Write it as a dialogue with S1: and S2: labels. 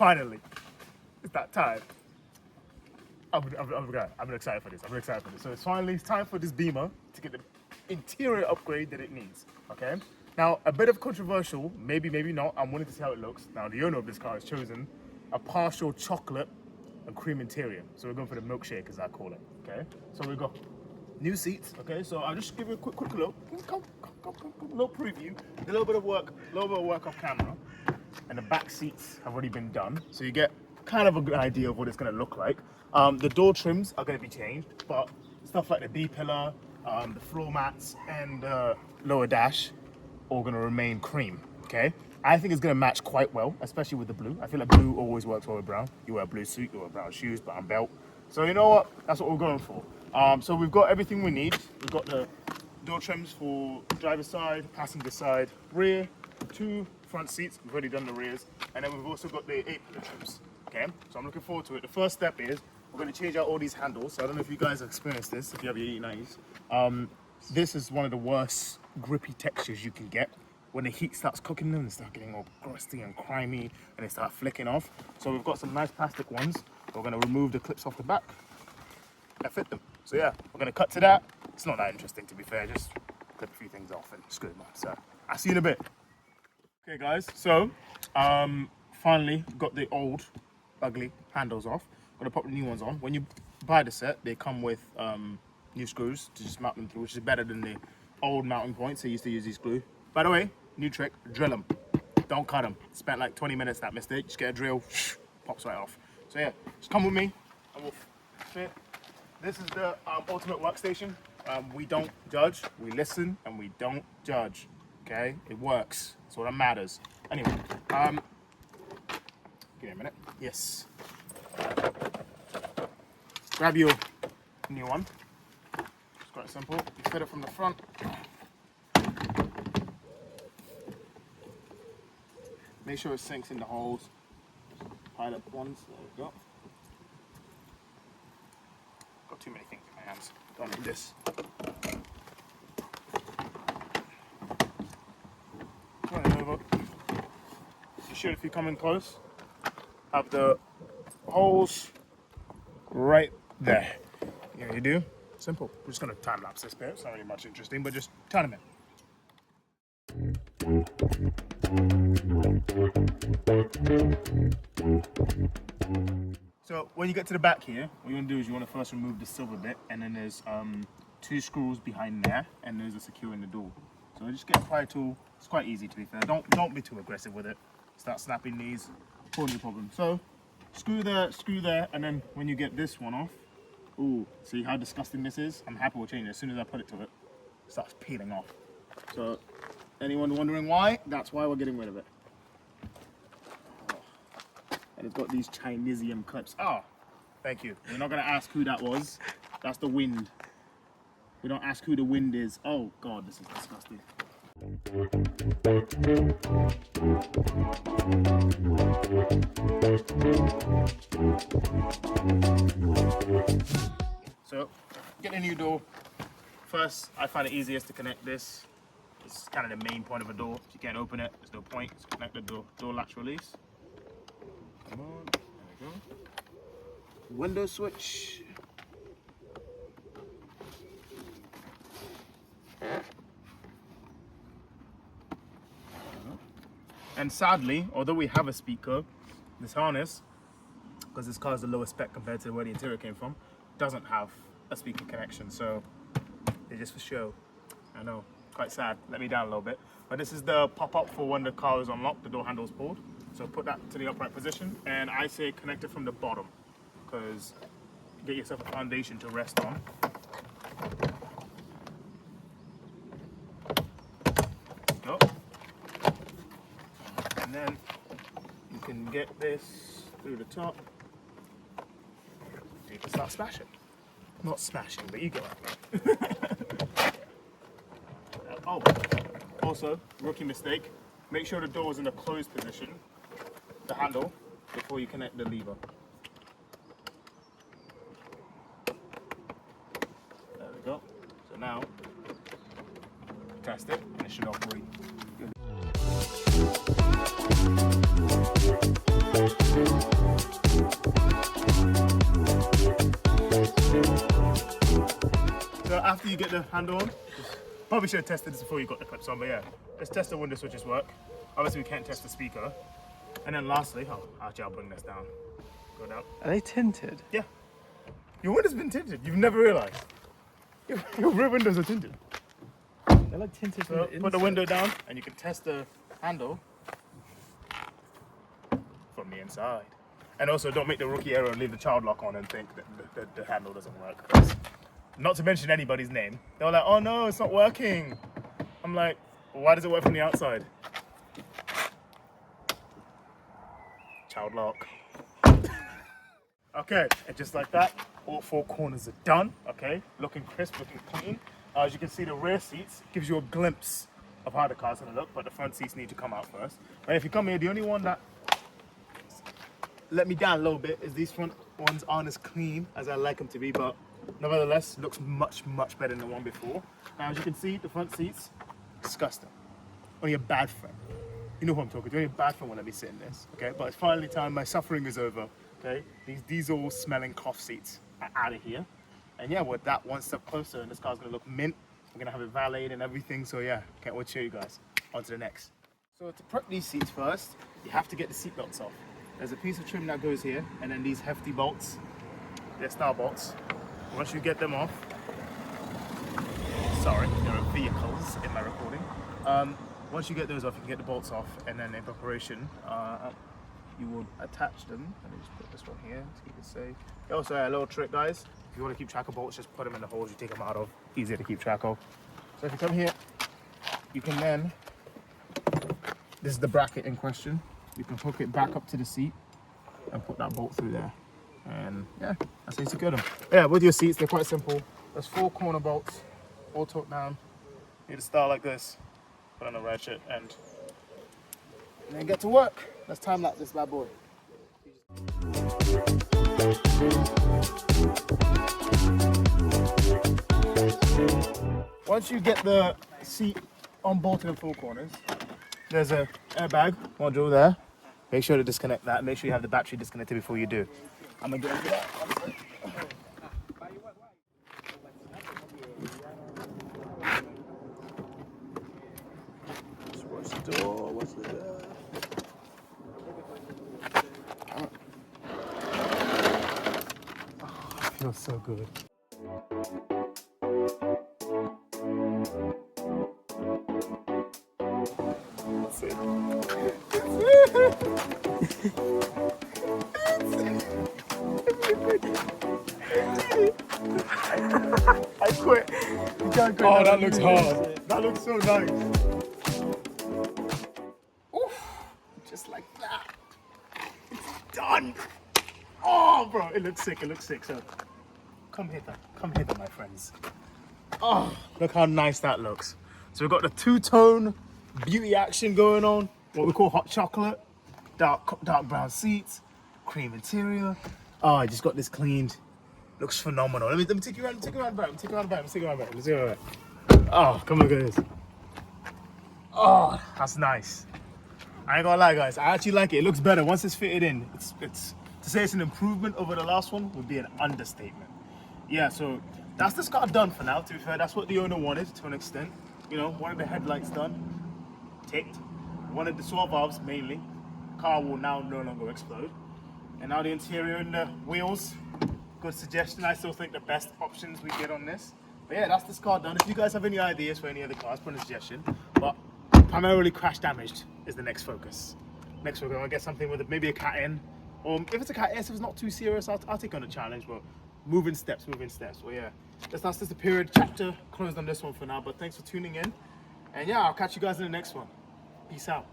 S1: Finally, it's that time. I'm excited for this. I'm excited for this. So it's time for this Beamer to get the interior upgrade that it needs. Okay. Now, a bit of controversial, maybe not. I'm willing to see how it looks. Now, the owner of this car has chosen a partial chocolate and cream interior. So we're going for the milkshake, as I call it. Okay. So we've got new seats. Okay. So I'll just give you a quick look. Come. Little preview. A little bit of work off camera. And the back seats have already been done, so you get kind of a good idea of what it's going to look like. The door trims are going to be changed, but stuff like the B-pillar, the floor mats, and the lower dash all going to remain cream. Okay, I think it's going to match quite well, especially with the blue. I feel like blue always works well with brown. You wear a blue suit, you wear brown shoes, brown belt. So you know what? That's what we're going for. So we've got everything we need. We've got the door trims for driver's side, passenger side, rear, 2 front seats. We've already done the rears, and then we've also got the 8-pillar trims. Okay, so I'm looking forward to it. The first step is we're going to change out all these handles. So I don't know if you guys have experienced this, if you have your 8090s. This is one of the worst grippy textures you can get. When the heat starts cooking them, they start getting all crusty and crimey, and they start flicking off. So we've got some nice plastic ones. We're going to remove the clips off the back and fit them. So yeah, we're going to cut to that. It's not that interesting, to be fair. Just clip a few things off and screw them on. So I'll see you in a bit. Okay guys, so finally got the old ugly handles off. I'm gonna pop the new ones on. When you buy the set, they come with new screws to just mount them through, which is better than the old mounting points. I used to use these glue. By the way, new trick, drill them. Don't cut them. Spent like 20 minutes that mistake. Just get a drill, pops right off. So yeah, just come with me and we'll fit. This is the ultimate workstation. We don't judge, we listen, and we don't judge. Okay, it works. That's what matters. Anyway, give me a minute. Yes. Grab your new one. It's quite simple. You fit it from the front. Make sure it sinks in the holes. Pile up ones. There we go. Got too many things in my hands. Don't need this. You should, if you come in close, have the holes right there. You know what you do? Simple. We're just going to time lapse this bit. It's not really much interesting, but just turn them in. So when you get to the back here, what you want to do is you want to first remove the silver bit, and then there's 2 screws behind there, and there's a secure in the door. So just get a pry tool. It's quite easy, to be fair. Don't be too aggressive with it. Start snapping these, causing a problem. So screw there, and then when you get this one off, ooh, see how disgusting this is? I'm happy we'll change it. As soon as I put it to it, it starts peeling off. So anyone wondering why? That's why we're getting rid of it. Oh. And it's got these Chinesium clips. Oh, thank you. We're not gonna ask who that was. That's the wind. We don't ask who the wind is. Oh God, this is disgusting. So, get a new door. First, I find it easiest to connect this. It's kind of the main point of a door. If you can't open it, there's no point. So connect the door latch release. Come on, there we go. Window switch. And sadly, although we have a speaker, this harness, because this car is the lowest spec compared to where the interior came from, doesn't have a speaker connection. So it's just for show. I know, quite sad. Let me down a little bit. But this is the pop-up for when the car is unlocked, the door handle is pulled. So put that to the upright position, and I say connect it from the bottom, because get yourself a foundation to rest on. Go. And then you can get this through the top. You can start smashing. Not smashing, but you get it. Oh, also, rookie mistake. Make sure the door is in the closed position, the handle, before you connect the lever. There we go. So now, test it, and it should operate. Good. So after you get the handle on, probably should have tested this before you got the clips on, but yeah, let's test the window switches work. Obviously we can't test the speaker. And then lastly, actually I'll bring this down. Go down.
S2: Are they tinted?
S1: Yeah. Your window's been tinted. You've never realised. Your rear windows are tinted.
S2: They're like tinted from
S1: So
S2: the inside.
S1: put the window down and you can test the handle from the inside. And also don't make the rookie error and leave the child lock on and think that the handle doesn't work. 'Cause not to mention anybody's name. They were like, oh no, it's not working. I'm like, well, why does it work from the outside? Child lock. Okay, and just like that, all 4 corners are done, okay? Looking crisp, looking clean. As you can see, the rear seats gives you a glimpse of how the car's gonna look, but the front seats need to come out first. But if you come here, the only one that let me down a little bit is these front ones aren't as clean as I like them to be, but nevertheless, looks much, much better than the one before. Now, as you can see, the front seats, disgusting. Only a bad friend. You know who I'm talking to. Only a bad friend will let me sit in this, okay? But it's finally time. My suffering is over, okay? These diesel smelling cloth seats are out of here. And yeah, with that one step closer, and this car's gonna look mint. We're gonna have it valeted and everything. So yeah, can't wait to show you guys. On to the next. So to prep these seats first, you have to get the seat belts off. There's a piece of trim that goes here, and then these hefty bolts. They're star bolts. Once you get them off, sorry, there are vehicles in my recording. Once you get those off, you can get the bolts off, and then in preparation, you will attach them. Let me just put this one here to keep it safe. Also, a little trick, guys. If you want to keep track of bolts, just put them in the holes you take them out of. Easier to keep track of. So if you come here, you can then, this is the bracket in question. You can hook it back up to the seat and put that bolt through there. And yeah, that's how you secure them. Yeah, with your seats, they're quite simple. There's 4 corner bolts, all tucked down. You need to start like this, put on a ratchet, and then get to work. Let's time lapse this bad boy. Once you get the seat unbolted in 4 corners, there's a airbag module there. Make sure to disconnect that. Make sure you have the battery disconnected before you do. I'm gonna get into that. What's the door? What's the door? Oh, it feels so good. That's it. I quit. You can't quit. Oh, that looks hard. That looks so nice. Oof. Just like that. It's done. Oh, bro, it looks sick. It looks sick. So, come hither. Come hither, my friends. Oh, look how nice that looks. So we've got the 2-tone beauty action going on. What we call hot chocolate. Dark brown seats. Cream interior. Oh, I just got this cleaned. Looks phenomenal. Let me take you around. Let's take you around the back. Oh, come on, guys. Oh, that's nice. I ain't gonna lie, guys. I actually like it. It looks better once it's fitted in. It's to say it's an improvement over the last one would be an understatement. Yeah, so that's this car done for now. To be fair, that's what the owner wanted to an extent. You know, wanted the headlights done, ticked. Wanted the swirl valves mainly. Car will now no longer explode. And now the interior and the wheels. Good suggestion. I still think the best options we get on this. But yeah, that's this car done. If you guys have any ideas for any other cars, put in a suggestion. But primarily crash damaged is the next focus. Next we're gonna get something with maybe a Cat N. Or if it's a Cat S, if it's not too serious, I'll take on a challenge. But moving steps. Well, yeah, that's just the period chapter closed on this one for now. But thanks for tuning in. And yeah, I'll catch you guys in the next one. Peace out.